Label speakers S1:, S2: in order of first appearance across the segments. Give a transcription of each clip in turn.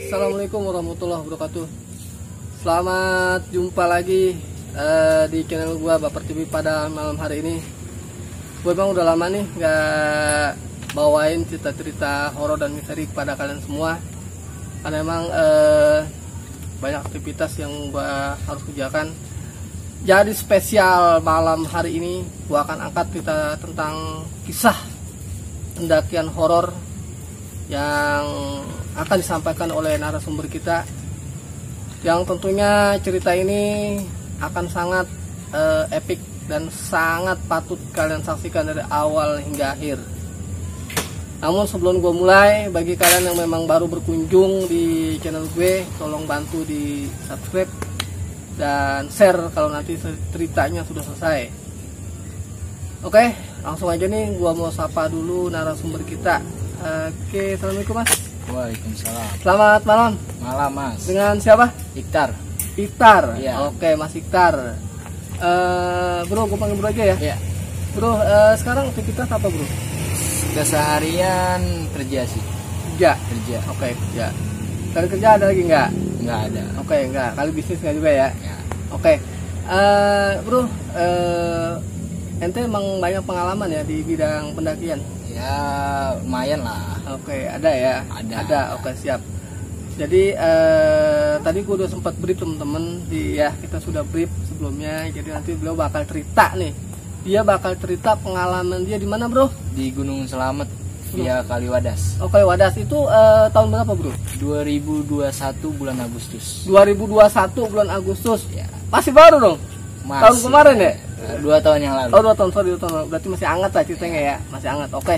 S1: Assalamualaikum warahmatullahi wabarakatuh. Selamat jumpa lagi di channel gua Baper TV pada malam hari ini. Gue emang udah lama nih gak bawain cerita-cerita horor dan misteri kepada kalian semua, karena emang banyak aktivitas yang gua harus kerjakan. Jadi spesial malam hari ini gua akan angkat cerita tentang kisah pendakian horor yang akan disampaikan oleh narasumber kita, yang tentunya cerita ini akan sangat epik dan sangat patut kalian saksikan dari awal hingga akhir. Namun sebelum gue mulai, bagi kalian yang memang baru berkunjung di channel gue, tolong bantu di subscribe dan share kalau nanti ceritanya sudah selesai. Oke, langsung aja nih gue mau sapa dulu narasumber kita. Oke, assalamualaikum mas.
S2: Waalaikumsalam.
S1: Selamat malam.
S2: Malam mas.
S1: Dengan siapa?
S2: Iktar.
S1: Iktar.
S2: Iya.
S1: Oke mas Iktar. Bro, gue panggil bro aja ya.
S2: Iya.
S1: Bro, sekarang aktivitas apa bro?
S2: Keseharian kerja sih.
S1: Kerja.
S2: Kerja.
S1: Oke, kerja. Kali kerja ada lagi nggak?
S2: Nggak ada.
S1: Oke, nggak. Kali bisnis nggak juga ya?
S2: Ya.
S1: Oke. Bro, ente emang banyak pengalaman ya di bidang pendakian?
S2: Ya lumayan lah.
S1: Oke, ada ya?
S2: Ada.
S1: Oke, siap. Jadi tadi gue udah sempat brief temen-temen kita sudah brief sebelumnya. Jadi nanti beliau bakal cerita nih. Dia bakal cerita pengalaman dia di mana bro?
S2: Di Gunung Selamet via Kaliwadas.
S1: Oke, Wadas itu tahun berapa bro?
S2: 2021 bulan Agustus.
S1: 2021 bulan Agustus.
S2: Ya.
S1: Masih baru dong?
S2: Masih.
S1: Tahun kemarin ya?
S2: 2 tahun yang lalu.
S1: Oh 2 tahun, sorry 2 tahun. Berarti masih hangat lah ceritanya ya? Masih hangat, oke.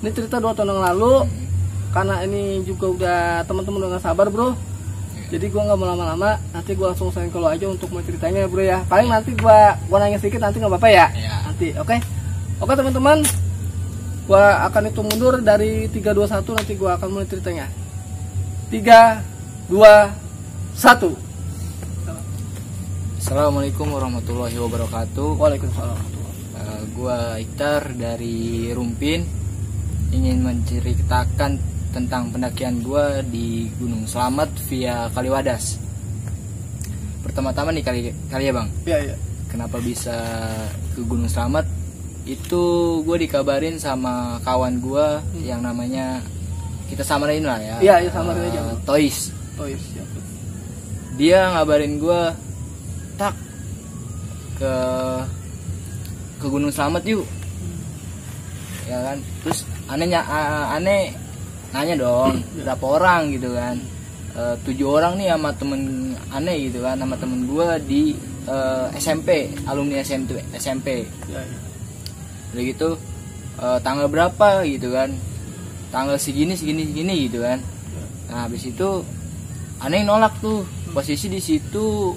S1: Ini cerita 2 tahun yang lalu. Karena ini juga udah teman-teman udah gak sabar bro. Jadi gua nggak mau lama-lama. Nanti gua langsung sering kalau aja untuk mau ceritanya bro ya. Paling nanti gua nanya sedikit, nanti nggak apa-apa ya?
S2: Ya.
S1: Nanti, oke? Oke teman-teman. Gua akan hitung mundur dari 3, 2, 1. Nanti gua akan mulai ceritanya. 3, 2, 1.
S2: Assalamualaikum warahmatullahi wabarakatuh.
S1: Waalaikumsalam.
S2: Gua Iktar dari Rumpin, ingin menceritakan tentang pendakian gua di Gunung Selamet via Kaliwadas. Pertama-tama nih kali ya bang.
S1: Iya.
S2: Kenapa bisa ke Gunung Selamet? Itu gue dikabarin sama kawan gue yang namanya, kita samarin lah ya.
S1: Iya, samarin aja.
S2: Toys.
S1: Toys, ya.
S2: Dia ngabarin gue, tak ke Gunung Selamet yuk. Ya kan. Terus aneh nanya dong berapa orang gitu kan. 7 orang nih sama temen aneh gitu kan, sama temen gue di SMP, alumni SMP.
S1: Ya.
S2: Udah gitu tanggal berapa gitu kan, tanggal segini gitu kan. Nah habis itu aneh nolak tuh, posisi di situ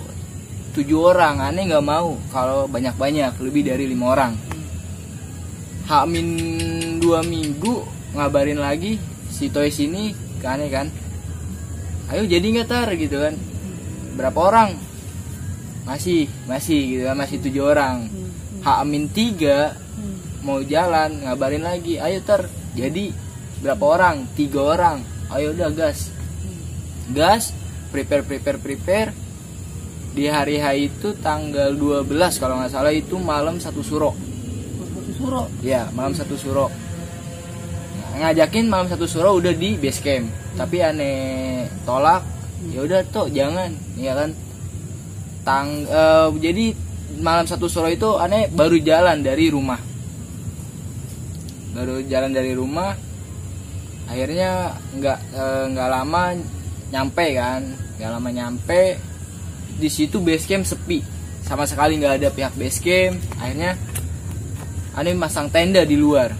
S2: 7 orang, aneh nggak mau kalau banyak lebih dari 5 orang. H-2 minggu ngabarin lagi si Toys ini ke aneh kan, ayo jadi nggak tar gitu kan, berapa orang? Masih gitu kan, masih 7 orang. H-3 mau jalan, ngabarin lagi, ayo tar jadi berapa orang? 3 orang. Ayo udah gas, prepare. Di hari H itu tanggal 12 kalau nggak salah, itu malam 1 suro. Ya, malam 1 suro. Ngajakin malam 1 suro udah di base camp, tapi aneh tolak. Ya udah tuh jangan, ya kan. Jadi malam 1 suro itu aneh baru jalan dari rumah. Akhirnya nggak lama nyampe. Di situ base camp sepi, sama sekali nggak ada pihak base camp. Akhirnya aneh masang tenda di luar.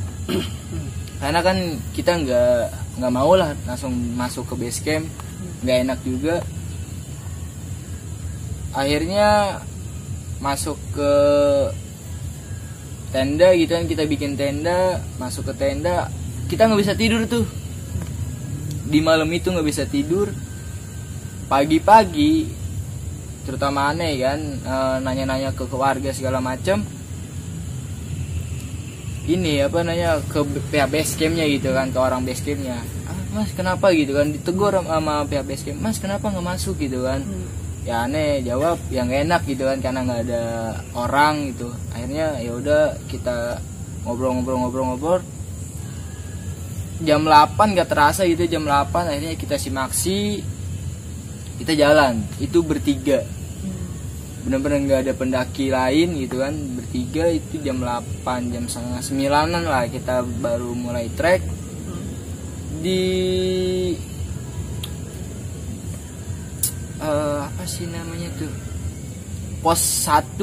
S2: Karena kan kita nggak mau lah langsung masuk ke base camp, nggak enak juga. Akhirnya masuk ke tenda gitu kan, kita bikin tenda, masuk ke tenda, kita nggak bisa tidur tuh di malam itu, nggak bisa tidur. Pagi-pagi terutama aneh kan, nanya-nanya ke warga segala macam, ini ke pihak base campnya gitu kan, ke orang base campnya, mas kenapa gitu kan, ditegur sama pihak base camp, mas kenapa nggak masuk gitu kan. Ya aneh jawab yang enak gitu kan, karena nggak ada orang gitu. Akhirnya ya udah kita ngobrol. Jam 8 nggak terasa gitu, jam 8 akhirnya kita simaksi, kita jalan itu bertiga, bener-bener nggak ada pendaki lain gitu kan, bertiga. Itu jam 8, jam setengah 9 lah kita baru mulai trek di apa sih namanya tuh, pos 1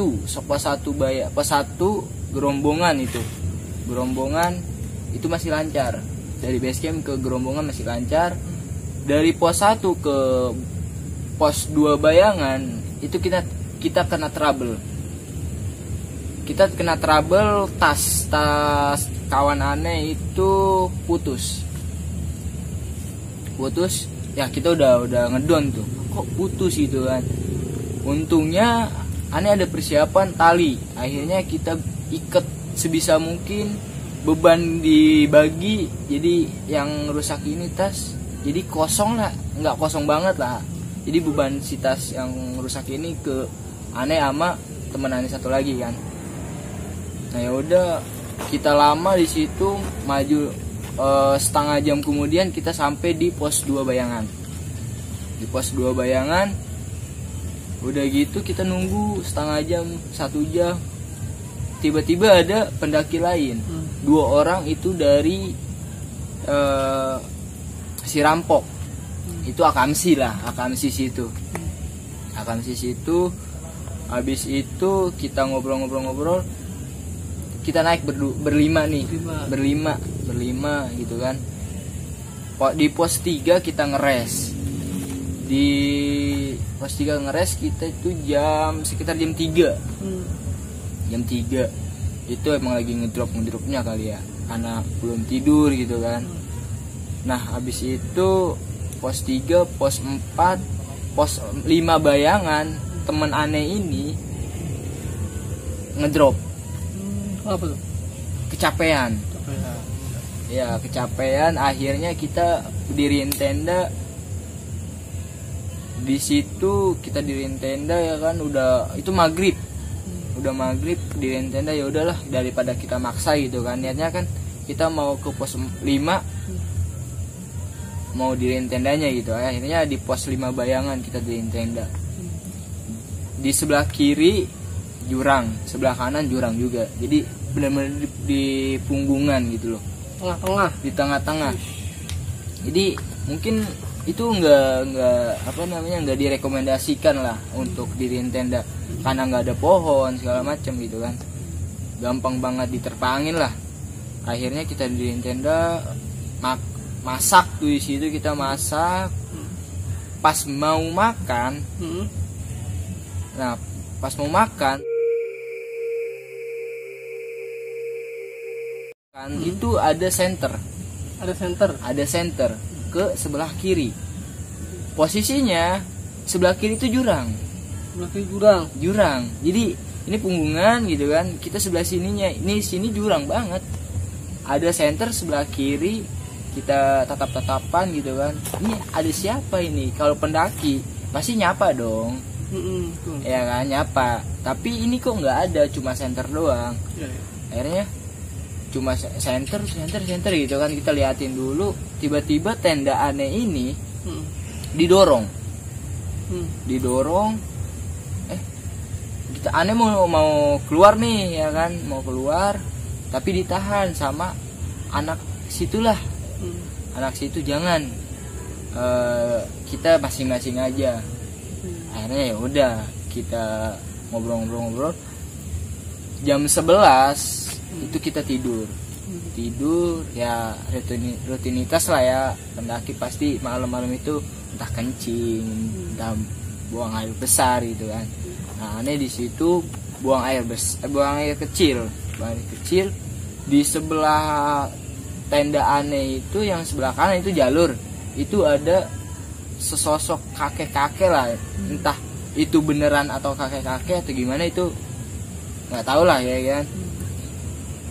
S2: gerombongan. Gerombongan itu masih lancar, dari base camp ke gerombongan masih lancar. Dari pos 1 ke pos 2 bayangan itu kita kena trouble. Tas kawan aneh itu putus ya. Kita udah ngedon tuh, kok putus gitu kan. Untungnya aneh ada persiapan tali, akhirnya kita ikat sebisa mungkin, beban dibagi, jadi yang rusak ini tas jadi kosong lah, nggak kosong banget lah. Jadi beban si tas yang rusak ini ke aneh sama temen aneh satu lagi kan. Nah ya udah, kita lama di situ, maju setengah jam kemudian kita sampai di pos 2 bayangan. Di pos 2 bayangan udah gitu kita nunggu setengah jam, 1 jam. Tiba-tiba ada pendaki lain, 2 orang itu dari si Rampok. Itu Akamsi situ. Habis itu kita ngobrol, kita naik berlima gitu kan. Di pos 3 kita ngeres. Di pos 3 ngeres kita itu sekitar jam 3. Jam 3 itu emang lagi ngedropnya kali ya, karena belum tidur gitu kan. Nah habis itu pos 3, pos 4, pos 5 bayangan, temen aneh ini ngedrop.
S1: Apa tuh?
S2: Kecapean. Ya kecapean, akhirnya kita diriin tenda. Di situ kita diriin tenda ya kan, udah itu maghrib diriin tenda. Ya udahlah, daripada kita maksa gitu kan, niatnya kan kita mau ke pos 5, mau diriin tendanya gitu. Akhirnya di pos 5 bayangan kita diriin tenda. Di sebelah kiri jurang, sebelah kanan jurang juga, jadi benar-benar di punggungan gitu loh, di tengah-tengah. Jadi mungkin itu nggak direkomendasikan lah untuk diriin tenda, karena nggak ada pohon segala macam gitu kan, gampang banget diterpangin lah. Akhirnya kita diriin tenda, masak tuh di situ, kita masak. Pas mau makan, nah pas mau makan kan itu ada center ke sebelah kiri. Posisinya sebelah kiri itu jurang. Jadi ini punggungan gitu kan, kita sebelah sininya, sini jurang banget. Ada center sebelah kiri, kita tatap-tatapan gitu kan. Ini ada siapa ini? Kalau pendaki pasti nyapa dong. Ya kan, nyapa. Tapi ini kok nggak ada, cuma center doang. Akhirnya cuma center gitu kan, kita liatin dulu. Tiba-tiba tenda aneh ini didorong. Kita aneh mau keluar nih ya kan, mau keluar, tapi ditahan sama anak situlah. Anak situ jangan, kita masing-masing aja. Akhirnya ya udah, kita ngobrol. Jam 11 itu kita tidur ya, rutinitas lah ya, pendaki pasti malam-malam itu entah kencing, entah buang air besar gitu kan. Nah aneh di situ buang air kecil di sebelah tenda aneh itu, yang sebelah kanan itu jalur, itu ada sesosok kakek lah, entah itu beneran atau kakek atau gimana, itu nggak tahu lah ya kan.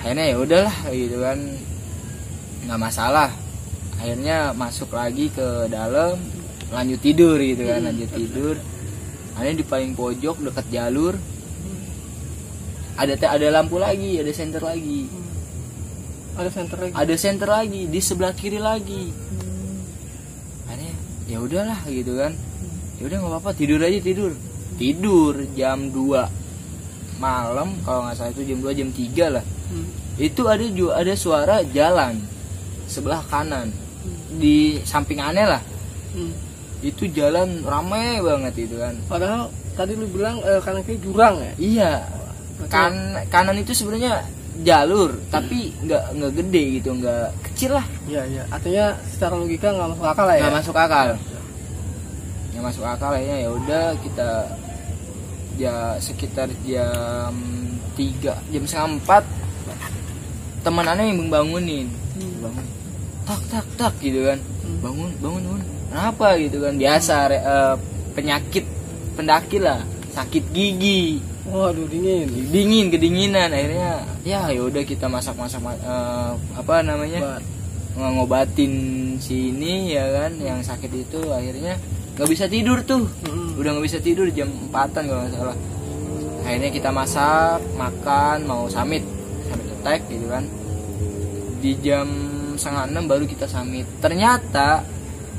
S2: Akhirnya ya udahlah gitu kan, nggak masalah. akhirnya masuk lagi ke dalam, lanjut tidur gitu kan, lanjut tidur. Aneh di paling pojok dekat jalur ada lampu lagi, ada senter lagi. Ada senter lagi di sebelah kiri lagi. Aneh ya udahlah gitu kan. Ya udah nggak apa-apa, tidur aja, tidur jam 2 malam kalau nggak salah, itu jam 2 jam 3 lah. Itu ada suara jalan sebelah kanan di samping Aneh lah. Itu jalan ramai banget itu kan.
S1: Padahal tadi lu bilang kanan kiri jurang ya?
S2: Iya. Kanan itu sebenarnya jalur, tapi nggak gede gitu, nggak kecil lah.
S1: Iya. Artinya secara logika nggak masuk akal lah ya?
S2: Nggak masuk akal. Nggak masuk akal ya udah kita ya sekitar jam 3, jam setengah 4 teman Aneh yang bangunin. Bangun. Tak gitu kan. Bangun. Kenapa gitu kan? Biasa penyakit pendaki lah, sakit gigi.
S1: Waduh,
S2: kedinginan. Akhirnya ya udah kita masak ngobatin si ini ya kan, yang sakit itu. Akhirnya nggak bisa tidur tuh. Udah nggak bisa tidur jam 4-an kalau nggak salah. Akhirnya kita masak, makan, mau summit attack gitu kan. Di jam 5:30 baru kita summit. Ternyata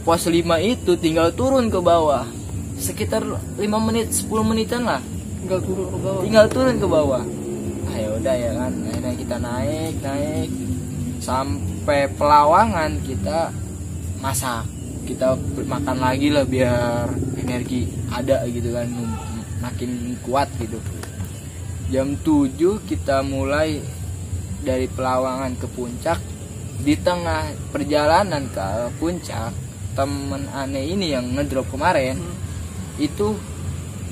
S2: pos 5 itu tinggal turun ke bawah sekitar 5 menit 10 menitan lah, tinggal turun ke bawah. Ya udah ya kan, akhirnya kita naik sampai Pelawangan. Kita masak, kita makan lagi lah biar energi ada gitu kan, makin kuat gitu. Jam 7 kita mulai dari Pelawangan ke puncak. Di tengah perjalanan ke puncak, temen Aneh ini yang ngedrop kemarin itu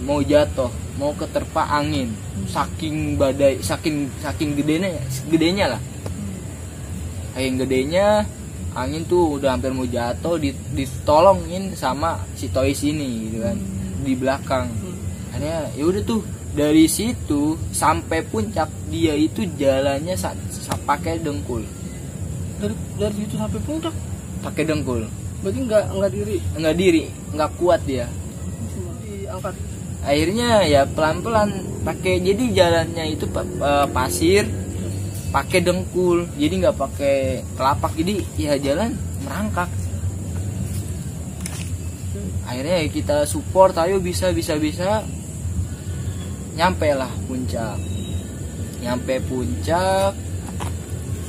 S2: mau jatuh, mau keterpa angin, saking badai, saking gedenya lah. Saking gedenya angin tuh udah hampir mau jatuh, ditolongin sama si Toys ini gitu kan, di belakang. Akhirnya ya udah tuh, dari situ sampai puncak dia itu jalannya pakai dengkul.
S1: Dari situ sampai puncak
S2: pakai dengkul.
S1: Berarti nggak diri,
S2: nggak kuat dia.
S1: Diangkat.
S2: Akhirnya ya pelan-pelan pakai, jadi jalannya itu pasir, pakai dengkul, jadi nggak pakai telapak, jadi ya jalan merangkak. Akhirnya ya kita support, ayo bisa. Nyampe lah puncak.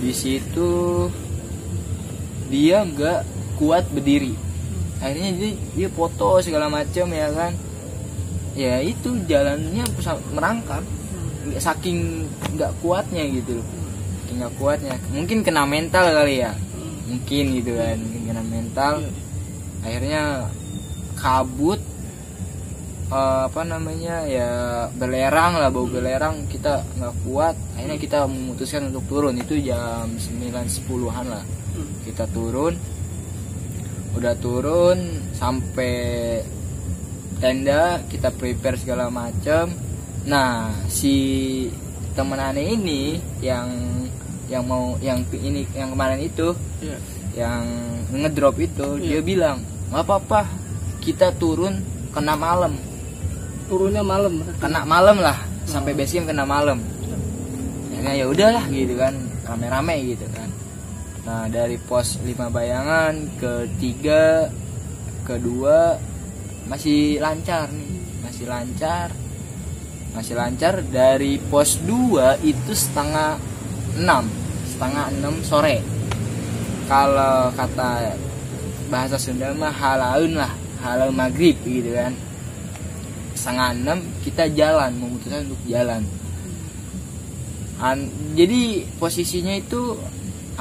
S2: Di situ dia nggak kuat berdiri. Akhirnya dia foto segala macam ya kan. Ya itu jalannya merangkak, saking nggak kuatnya gitu. Nggak kuatnya, mungkin kena mental kali ya, mungkin gitu kan, mungkin kena mental. Akhirnya kabut, belerang lah, bau belerang, kita nggak kuat. Akhirnya kita memutuskan untuk turun. Itu jam 9-10an lah kita turun. Udah turun sampai tenda, kita prepare segala macam. Nah si temen Aneh ini yang kemarin itu yang ngedrop itu, dia bilang nggak apa-apa, kita turun kena malam.
S1: Turunnya malam,
S2: kena malam lah, sampai base camp kena malam. Ya udahlah gitu kan, rame-rame gitu kan. Nah dari pos 5 Bayangan ke 3 ke 2 masih lancar nih, masih lancar. Dari pos 2 itu setengah 6 sore. Kalau kata bahasa Sunda mah halaun lah, halau maghrib gitu kan. Setengah 6 kita memutuskan untuk jalan. Jadi posisinya itu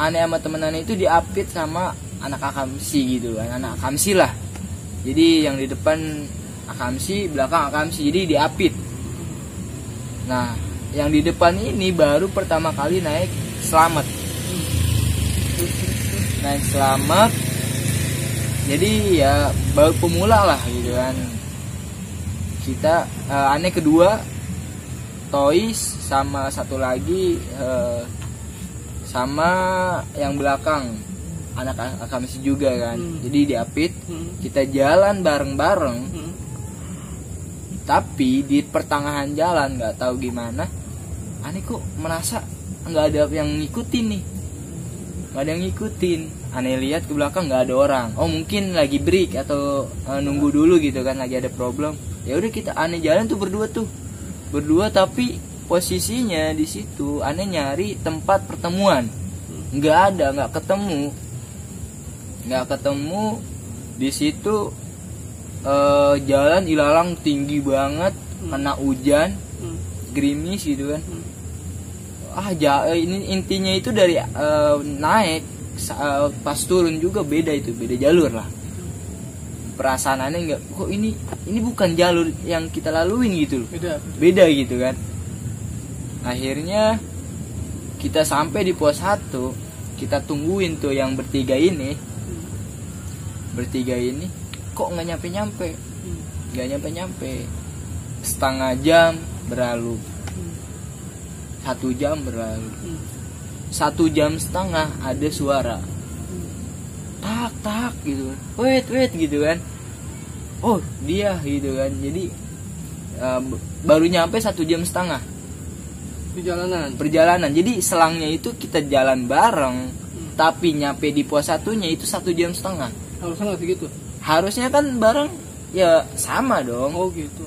S2: Aneh sama temen Aneh itu diapit sama anak akamsi gitu kan, anak akamsi lah. Jadi yang di depan akamsi, belakang akamsi, jadi diapit. Nah yang di depan ini baru pertama kali naik selamat. Jadi ya baru pemula lah gitu kan. Kita Aneh kedua, Toys sama satu lagi sama yang belakang anak Akamsi juga kan. Jadi di Apit kita jalan bareng-bareng. Tapi di pertengahan jalan nggak tahu gimana, aneh kok merasa nggak ada yang ngikutin nih, nggak ada yang ngikutin. Aneh lihat ke belakang nggak ada orang. Oh mungkin lagi break atau nunggu dulu gitu kan, lagi ada problem. Ya udah kita aneh jalan tuh berdua tapi posisinya di situ aneh nyari tempat pertemuan, nggak ada, nggak ketemu di situ. Jalan ilalang tinggi banget, kena hujan, gerimis gitu kan. Ini intinya itu dari naik pas turun juga beda jalur lah. Perasaannya nggak, kok ini bukan jalur yang kita laluin gitu loh. Beda gitu kan. Akhirnya kita sampai di pos 1, kita tungguin tuh yang bertiga ini kok nggak nyampe. Setengah jam berlalu, 1 jam berlalu, 1 jam setengah ada suara tak gitu, wait gitu kan. Oh dia gitu kan. Jadi baru nyampe 1 jam setengah perjalanan. Jadi selangnya itu kita jalan bareng, tapi nyampe di pos 1-nya itu 1 jam setengah.
S1: Harusnya nggak segitu.
S2: Harusnya kan bareng ya sama dong.
S1: Oh gitu.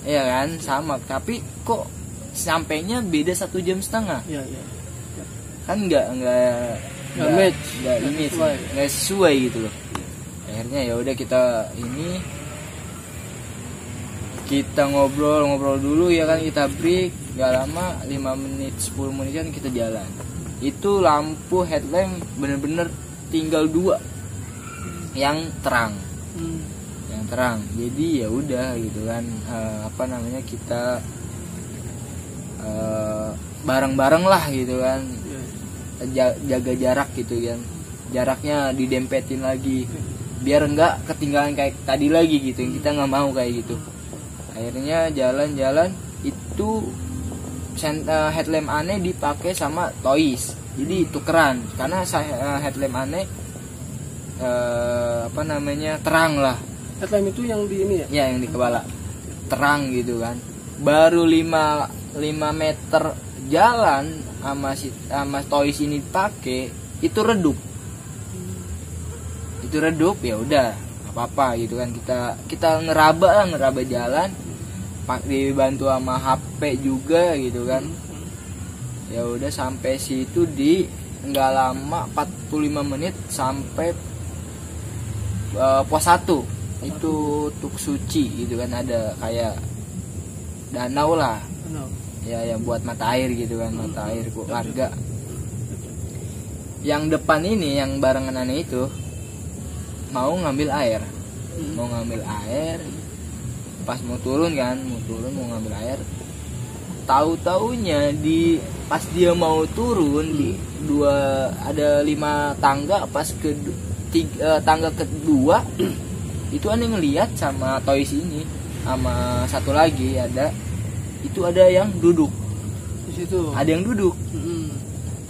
S2: Iya kan sama, tapi kok sampainya beda 1 jam setengah.
S1: Iya.
S2: Kan nggak sesuai gitu loh. Akhirnya ya udah kita ngobrol dulu ya kan, kita break nggak lama, 5 menit 10 menit kan kita jalan. Itu lampu headlamp bener-bener tinggal 2 yang terang. Jadi ya udah gitu kan, kita bareng-bareng lah gitu kan, jaga jarak gitu kan, jaraknya didempetin lagi biar nggak ketinggalan kayak tadi lagi gitu. Kita nggak mau kayak gitu. Akhirnya jalan itu headlamp aneh dipakai sama Toys, jadi tukeran karena headlamp aneh terang lah.
S1: Headlamp itu yang di ini ya?
S2: Ya yang di kepala terang gitu kan. Baru 5 meter jalan sama Toys ini pakai itu redup. Ya udah apa-apa gitu kan, kita ngeraba jalan dibantu sama HP juga gitu kan. Ya udah sampai situ di nggak lama 45 menit sampai pos 1 itu Tuk Suci gitu kan, ada kayak danau lah ya yang buat mata air gitu kan, mata air warga. Yang depan ini yang barengan aneh itu mau ngambil air, pas mau turun mau ngambil air, tahu-taunya pas dia mau turun di ada 5 tangga, pas tangga kedua itu aneh ngelihat sama Toys ini sama satu lagi ada yang duduk
S1: di situ.
S2: Ada yang duduk.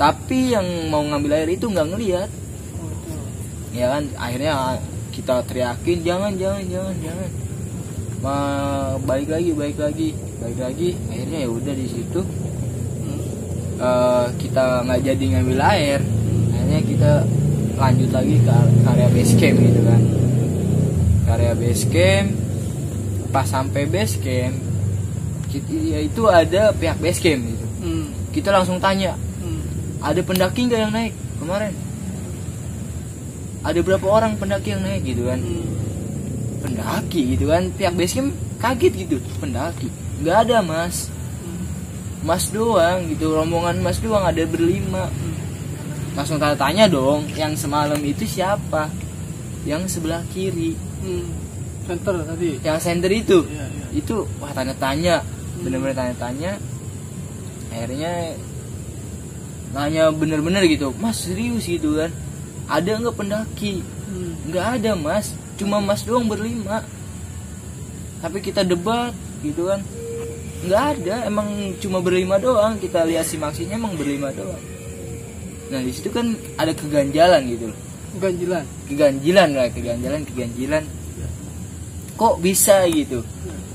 S2: Tapi yang mau ngambil air itu nggak ngelihat. Ya kan, akhirnya kita teriakin jangan. Balik lagi. Akhirnya ya udah di situ kita nggak jadi ngambil air. Akhirnya kita lanjut lagi ke area base camp gitu kan. Area base camp, pas sampai base camp itu ada pihak base camp gitu. Kita langsung tanya, ada pendaki nggak yang naik kemarin? Ada berapa orang pendaki yang naik gitu kan? Pendaki gitu kan, pihak base camp kaget gitu, pendaki nggak ada mas doang gitu, rombongan mas doang, ada berlima. Langsung tanya dong, yang semalam itu siapa? Yang sebelah kiri,
S1: center tadi,
S2: yang center itu.
S1: Iya.
S2: Itu wah tanya-tanya, bener-bener tanya-tanya. Akhirnya nanya bener-bener gitu, mas serius gitu kan, ada nggak pendaki? Nggak ada mas, cuma mas doang berlima. Tapi kita debat gitu kan, nggak ada, emang cuma berlima doang. Kita lihat simaksinya emang berlima doang. Nah di situ kan ada keganjalan gitu loh. keganjilan. Kok bisa gitu?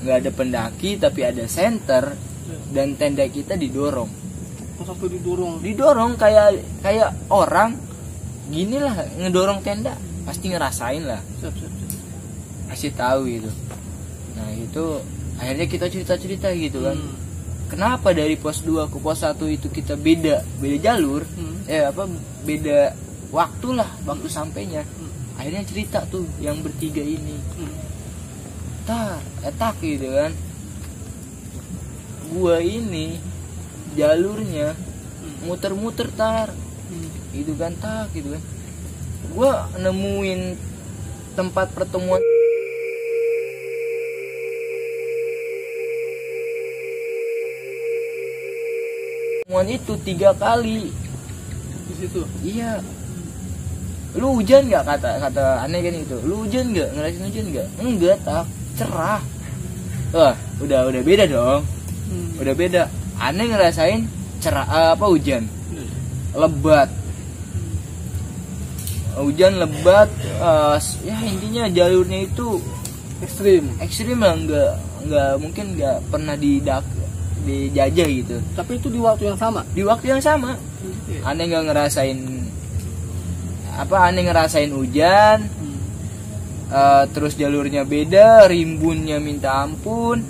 S2: Nggak ada pendaki tapi ada senter dan tenda kita didorong.
S1: Sampai didorong.
S2: Didorong kayak orang gini lah ngedorong tenda, pasti ngerasain lah.
S1: Siap.
S2: Pasti tahu gitu. Nah, itu akhirnya kita cerita-cerita gitu kan. Kenapa dari pos 2 ke pos 1 itu kita beda jalur? Beda waktu lah, waktu sampainya. Akhirnya cerita tuh yang bertiga ini. Etak gitu kan. Gua ini jalurnya muter-muter gitu kan, gua nemuin tempat pertemuan itu 3 kali
S1: Di situ.
S2: iya. Lu hujan nggak, kata aneh kan itu, lu hujan nggak, ngerasain hujan nggak? Enggak, cerah. Wah, udah beda dong. Udah beda. Aneh ngerasain cerah, hujan lebat. Hujan lebat, ya intinya jalurnya itu ekstrim lah, nggak mungkin nggak pernah dijajah gitu.
S1: Tapi itu di waktu yang sama.
S2: Aneh nggak ngerasain hujan. Terus jalurnya beda, rimbunnya minta ampun.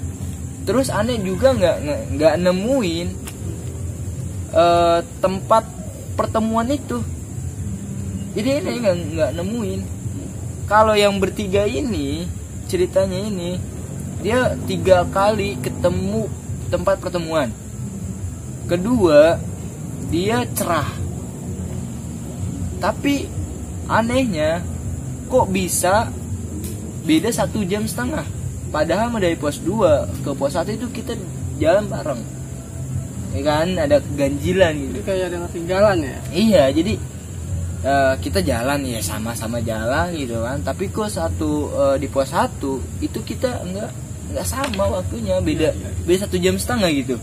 S2: Terus aneh juga nggak nemuin tempat pertemuan itu. Jadi ini nggak nemuin. Kalau yang bertiga ini ceritanya ini, dia 3 kali ketemu tempat pertemuan. Kedua, dia cerah. Tapi anehnya kok bisa beda 1,5 jam. Padahal dari pos 2 ke pos 1 itu kita jalan bareng. Ya kan, ada keganjilan gitu.
S1: Jadi kayak ada ketinggalan ya.
S2: Iya, jadi kita jalan ya, sama-sama jalan gitu kan. Tapi kok di pos 1 itu kita enggak sama waktunya, beda 1,5 jam gitu.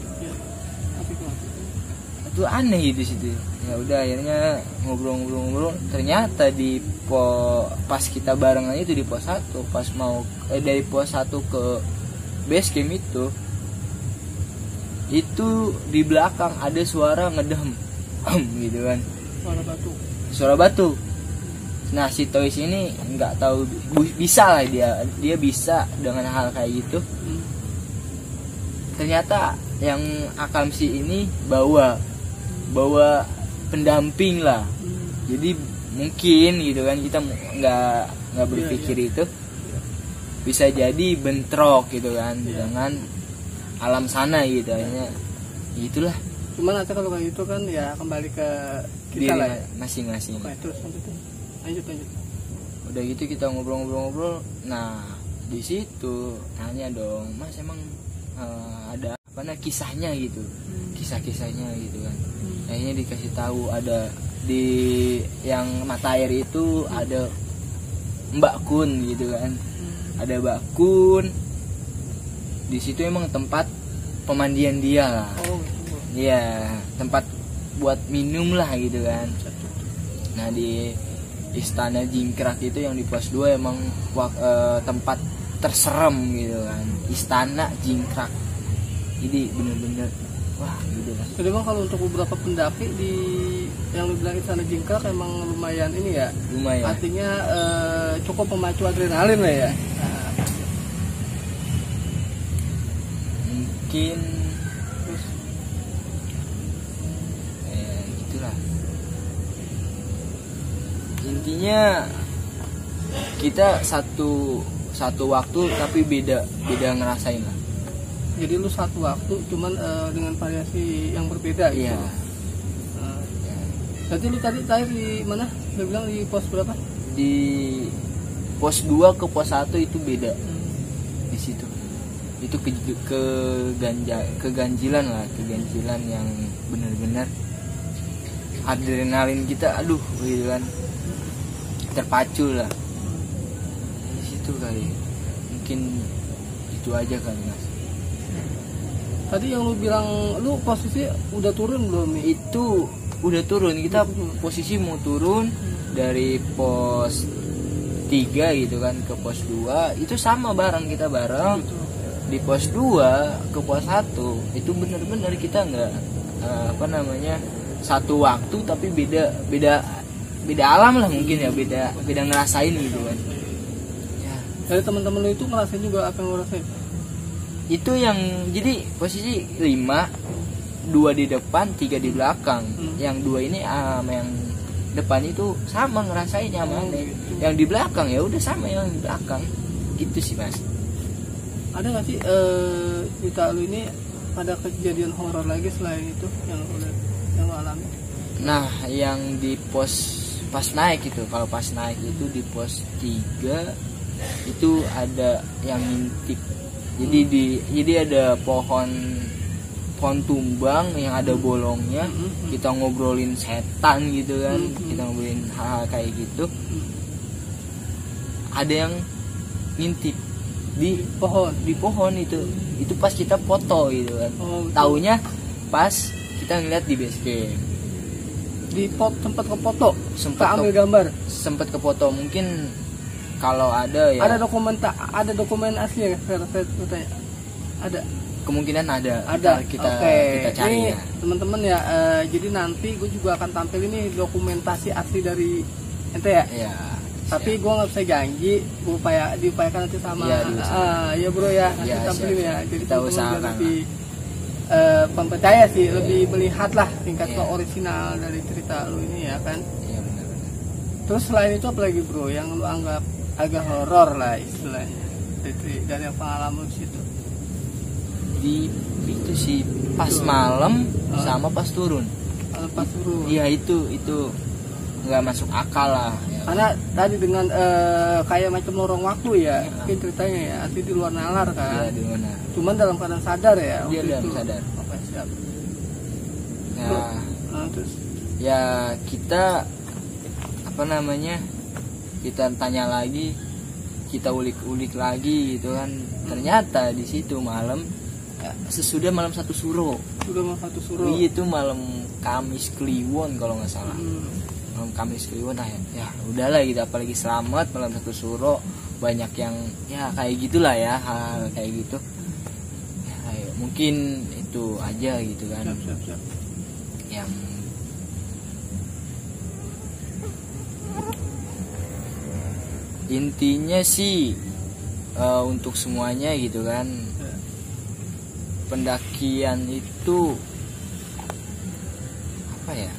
S2: Itu aneh gitu situ. Ya udah, akhirnya ngobrol, ternyata pas kita barengan itu di pos 1, pas mau dari pos 1 ke base camp itu di belakang ada suara ngedem gitu kan, suara batu. Nah, si Toys ini nggak tahu, bisa lah dia bisa dengan hal kayak gitu. Ternyata yang Akamsi ini bawa pendamping lah. Jadi mungkin gitu kan, kita nggak berpikir itu bisa jadi bentrok gitu kan dengan alam sana gitu. Akhirnya itulah.
S1: Cuman nanti kalau kayak gitu kan ya kembali ke kita
S2: diri
S1: lah ya.
S2: masing-masing.
S1: Oke, terus lanjut.
S2: Udah gitu kita ngobrol. Nah, di situ nanya dong, Mas, emang ada kisahnya gitu, kisah-kisahnya gitu kan. Akhirnya dikasih tahu ada di yang mata air itu ada Mbak Kun gitu kan. Ada Mbak Kun. Di situ emang tempat pemandian dia lah. Iya, tempat buat minum lah gitu kan. Nah, di Istana Jingkrak itu yang di pos 2 emang tempat terserem gitu kan. Istana Jingkrak. Jadi bener-bener wah gitu kan.
S1: Jadi emang kalau untuk beberapa pendaki di yang lu bilang Istana Jingkrak emang lumayan ini ya.
S2: Lumayan.
S1: Artinya cukup memacu adrenalin lah ya. Nah,
S2: mungkin terus gitulah. Intinya kita satu waktu tapi beda ngerasain lah.
S1: Jadi lu satu waktu cuman dengan variasi yang berbeda gitu.
S2: Iya.
S1: Berarti lu tadi di mana? Lu bilang di pos berapa?
S2: Di pos 2 ke pos 1 itu beda. Di situ. Itu keganjilan yang benar-benar adrenalin kita gitu kan. Terpacu lah. Di situ kali. Mungkin itu aja kali, Mas.
S1: Tadi yang lu bilang lu posisi udah turun belum nih?
S2: Itu udah turun, kita posisi mau turun dari pos 3 gitu kan ke pos 2 itu sama bareng, kita bareng di pos 2 ke pos 1 itu bener-bener kita nggak satu waktu tapi beda alam lah mungkin ya, beda ngerasain gitu kan ya.
S1: Dari teman-teman lu itu ngerasain juga apa yang lu rasain?
S2: Itu yang jadi posisi 5, 2 di depan, 3 di belakang. Yang 2 ini sama yang depan itu sama ngerasainnya sama
S1: gitu.
S2: Yang di belakang ya udah sama yang di belakang. Gitu sih Mas.
S1: Ada nggak sih cerita lu ini ada kejadian horor lagi selain itu yang lu alami?
S2: Nah, yang di pos pas naik itu, kalau pas naik itu di pos 3 itu ada yang ngintip. Jadi ada pohon tumbang yang ada bolongnya. Kita ngobrolin setan gitu kan, kita ngobrolin hal-hal kayak gitu. Ada yang ngintip di pohon itu pas kita foto gitu kan. Taunya pas kita ngeliat di base camp.
S1: Sempat ke foto, sempat ambil gambar,
S2: sempat ke foto. Mungkin kalau ada ya
S1: ada dokumen asli ya, tanya ada,
S2: kemungkinan ada. Kita cari
S1: ini,
S2: ya
S1: teman-teman ya. Jadi nanti gue juga akan tampil ini dokumentasi asli dari ente ya.
S2: Ya,
S1: tapi gue nggak bisa janji, gue diupayakan nanti sama ya bro ya, nanti tampilin ya. Jadi
S2: kita
S1: teman-teman
S2: usahakan
S1: lebih percaya sih, lebih melihat lah tingkat original dari cerita lu ini ya kan.
S2: Iya benar.
S1: Terus selain itu apa lagi bro yang lu anggap agak horor lah istilahnya dari pengalaman lu situ?
S2: Itu sih pas malam sama pas turun.
S1: Pas turun.
S2: Iya itu nggak masuk akal lah. Ya.
S1: Karena tadi dengan kayak macam lorong waktu ya, mungkin ceritanya ya, asli di luar nalar kan.
S2: Iya di mana?
S1: Cuman dalam keadaan sadar ya.
S2: Dia dalam sadar.
S1: Oke, siap.
S2: Ya.
S1: Terus
S2: Ya kita kita tanya lagi, kita ulik-ulik lagi gitu kan. Ternyata di situ malam sesudah malam 1 Suro. Iya itu malam Kamis Kliwon kalau nggak salah. Malam Kamis Kliwon ya udahlah gitu, apalagi selamat malam 1 Suro, banyak yang ya kayak gitulah ya, hal kayak gitu ya, mungkin itu aja gitu kan.
S1: siap.
S2: Yang intinya sih untuk semuanya gitu kan, pendakian itu apa ya,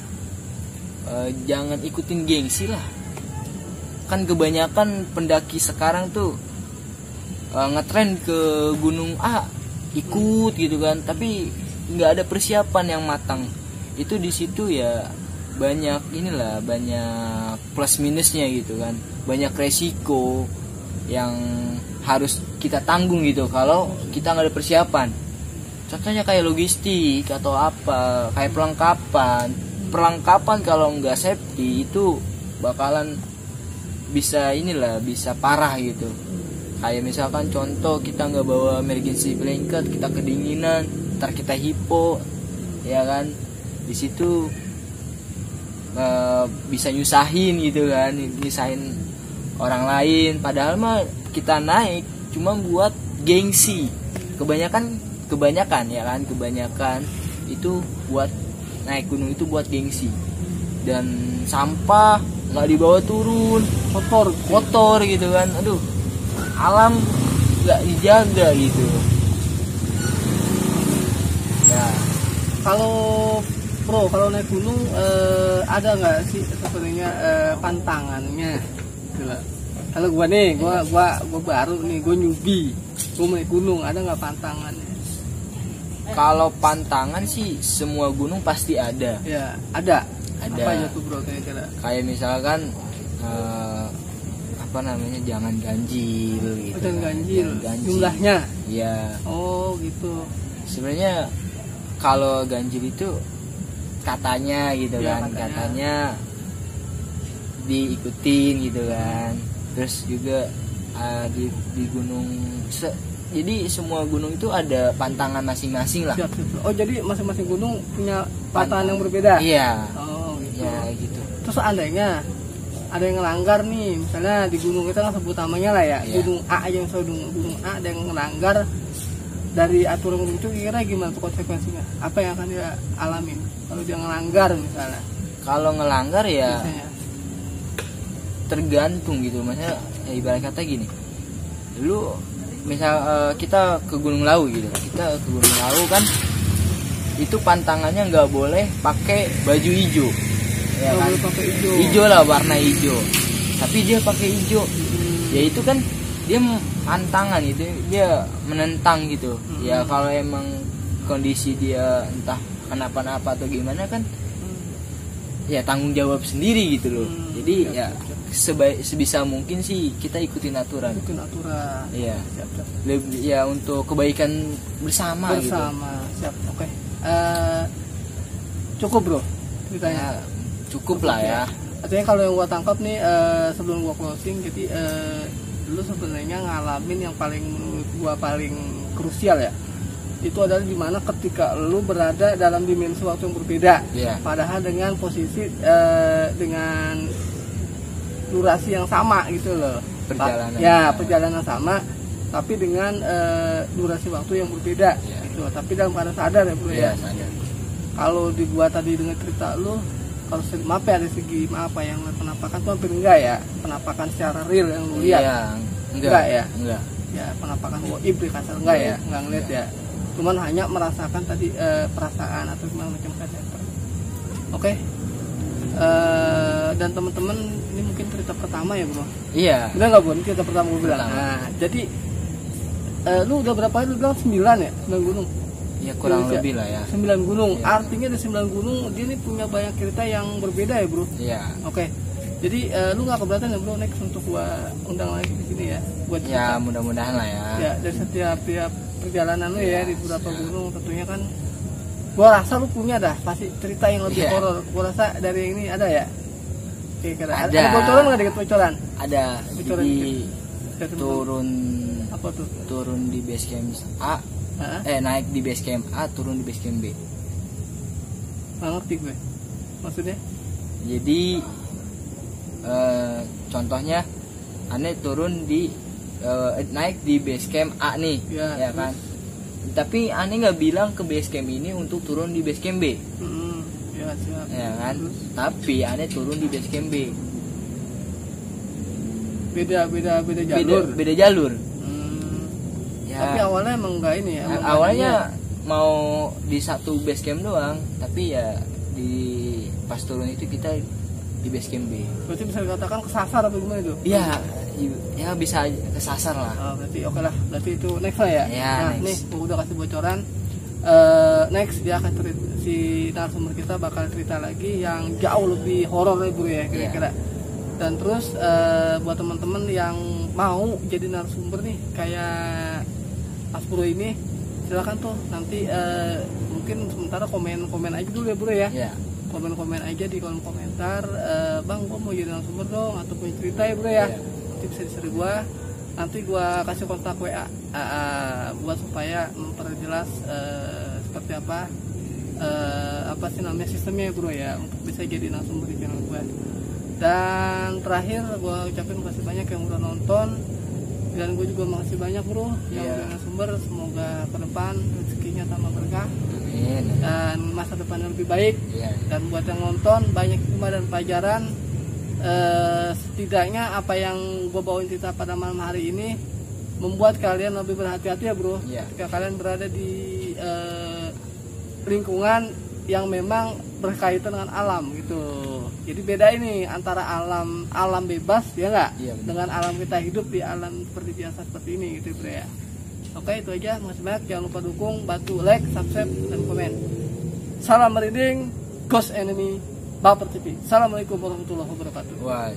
S2: jangan ikutin gengsi lah. Kan kebanyakan pendaki sekarang tuh ngetren ke gunung A ikut gitu kan, tapi nggak ada persiapan yang matang. Itu di situ ya banyak plus minusnya gitu kan, banyak resiko yang harus kita tanggung gitu kalau kita nggak ada persiapan. Contohnya kayak logistik atau apa, kayak perlengkapan kalau nggak safety itu bakalan bisa parah gitu. Kayak misalkan contoh kita nggak bawa emergency blanket, kita kedinginan, ntar kita hipo, ya kan, di situ bisa nyusahin gitu kan, nyusahin orang lain. Padahal mah kita naik cuma buat gengsi. Kebanyakan ya kan, kebanyakan itu buat naik gunung itu buat gengsi. Dan sampah nggak dibawa turun, kotor gitu kan. Aduh, alam nggak dijaga gitu ya. Kalau
S1: naik gunung ada nggak sih sebenarnya pantangannya? Kalau gua baru nih, gua newbie, gua naik gunung, ada nggak pantangannya?
S2: Kalau pantangan sih semua gunung pasti ada.
S1: Ya, ada.
S2: Ada.
S1: Apa aja tuh bro kira-kira?
S2: Kayak misalkan jangan ganjil gitu.
S1: Jangan ganjil. Jumlahnya?
S2: Iya.
S1: Oh gitu.
S2: Sebenarnya kalau ganjil itu katanya gitu
S1: ya,
S2: kan, katanya diikutin gitu kan. Terus juga di gunung jadi semua gunung itu ada pantangan masing-masing lah.
S1: Siap. Oh jadi masing-masing gunung punya pantangan yang berbeda?
S2: Iya.
S1: Oh gitu.
S2: Ya gitu.
S1: Terus seandainya ada yang ngelanggar nih, misalnya di gunung kita kan sebut namanya lah ya,
S2: Iya.
S1: gunung A aja, misalnya gunung A ada yang ngelanggar dari aturan gunung itu, kira gimana tuh konsekuensinya? Apa yang akan dia alamin kalau dia ngelanggar misalnya?
S2: Kalau ngelanggar ya
S1: Biasanya.
S2: tergantung gitu, maksudnya ya ibarat kata gini, dulu misal kita ke Gunung Lawu gitu, kita ke Gunung Lawu kan itu pantangannya nggak boleh pakai baju hijau, ya
S1: Nggak
S2: kan?
S1: boleh pakai hijau.
S2: Hijau lah, warna hijau, tapi dia pakai hijau, ya itu kan dia pantangan gitu, dia menentang gitu. Ya kalau emang kondisi dia entah kenapa-napa atau gimana kan, ya tanggung jawab sendiri gitu loh. Jadi ya sebisa mungkin sih kita ikutin aturan.
S1: Ikutin aturan.
S2: Iya.
S1: Siap, siap.
S2: Lebih ya untuk kebaikan bersama, gitu.
S1: Siap. Oke. Cukup bro ceritanya.
S2: Ya, cukup lah ya.
S1: Artinya kalau yang gua tangkap nih, sebelum gua closing, jadi dulu sebenarnya ngalamin yang paling menurut gua paling krusial ya, itu adalah dimana ketika lu berada dalam dimensi waktu yang berbeda,
S2: Iya.
S1: padahal dengan posisi dengan durasi yang sama gitu loh.
S2: Perjalanan.
S1: Ya, perjalanan sama, tapi dengan durasi waktu yang berbeda.
S2: Iya.
S1: Gitu. Tapi dalam keadaan sadar ya bro
S2: Iya,
S1: ya.
S2: sadar.
S1: Kalau di gua tadi dengan cerita lu, kalau maaf ya dari segi apa yang penampakan tuh hampir enggak ya, penampakan secara real yang lu lihat.
S2: Iya,
S1: Enggak ya?
S2: Enggak.
S1: Ya penampakan goib di kasar enggak ya, enggak ngeliat ya. Cuman hanya merasakan tadi perasaan atau gimana macam kata. Oke. Dan teman-teman ini mungkin cerita pertama ya bro.
S2: Iya.
S1: Benar nggak bro? Ini cerita pertama gue bilang.
S2: Pertama.
S1: Nah, jadi lu udah berapa hari lu bilang 9 ya? 9 gunung.
S2: Ya kurang
S1: Indonesia.
S2: lebih lah ya.
S1: 9 gunung.
S2: Iya.
S1: Artinya dari 9 gunung dia ini punya banyak cerita yang berbeda ya bro.
S2: Iya.
S1: Oke. Jadi lu nggak keberatan ya bro next untuk gua undang lagi di sini ya buat
S2: Ya
S1: cerita.
S2: mudah-mudahan lah ya.
S1: Ya dari setiap perjalanan lu ya
S2: Ya,
S1: di beberapa
S2: siap.
S1: gunung tentunya kan gua rasa lu punya dah pasti cerita yang lebih
S2: Iya.
S1: horor. Gua rasa dari yang ini ada ya. Kira-kira ada
S2: Ada.
S1: bocoran nggak dikit bocoran?
S2: Ada.
S1: Bocoran
S2: Jadi
S1: Dari temen-temen.
S2: turun
S1: Apa tuh?
S2: turun di base camp A,
S1: Hah?
S2: naik di base camp A, turun di base camp B.
S1: Nggak ngerti gue. Maksudnya?
S2: Jadi contohnya aneh turun di naik di base camp A nih,
S1: Ya,
S2: ya kan? Tapi aneh nggak bilang ke base camp ini untuk turun di base camp B,
S1: Ya siap.
S2: ya kan?
S1: Terus?
S2: Tapi aneh turun di base camp B.
S1: Beda
S2: Beda
S1: jalur.
S2: beda jalur. Ya.
S1: Tapi awalnya emang enggak ini ya. emang
S2: Awalnya mau di satu base camp doang, tapi ya di pas turun itu kita di base camp B.
S1: berarti bisa dikatakan kesasar apa gimana itu?
S2: Iya, ya bisa kesasar lah.
S1: Berarti oke lah. Berarti itu next lah ya.
S2: Ya,
S1: Nah,
S2: next.
S1: nih gua udah kasih bocoran. Next dia akan si narasumber kita bakal cerita lagi yang jauh lebih horor ya bro ya kira-kira. Dan terus buat teman-teman yang mau jadi narasumber nih kayak Mas Bro ini, silakan tuh nanti mungkin sementara komen aja dulu ya bro ya.
S2: Ya.
S1: Komen aja di kolom komentar, bang gua mau jadi narasumber dong atau punya cerita ya bro ya.
S2: Iya.
S1: Nanti bisa disuruh gua, nanti gua kasih kontak WA buat supaya memperjelas seperti apa sih namanya sistemnya ya bro ya, untuk bisa jadi narasumber di channel gua. Dan terakhir gua ucapin makasih banyak yang udah nonton, dan gue juga makasih banyak bro yang
S2: Iya.
S1: udah narasumber. Semoga ke depan rezekinya tambah berkah
S2: Amin.
S1: dan masa depannya lebih baik.
S2: Iya.
S1: Dan buat yang nonton banyak hikmah dan pelajaran. Setidaknya apa yang gue bawain cerita pada malam hari ini membuat kalian lebih berhati-hati ya bro.
S2: Iya.
S1: Ketika kalian berada di lingkungan yang memang berkaitan dengan alam gitu. Jadi beda ini antara alam bebas ya nggak,
S2: Iya, benar.
S1: dengan alam kita hidup di alam seperti biasa seperti ini gitu bro ya. Oke itu aja, makasih banyak. Jangan lupa dukung, bantu like, subscribe, dan komen. Salam merinding, Ghost Enemy Baper TV. Assalamualaikum warahmatullahi wabarakatuh.
S2: Wah.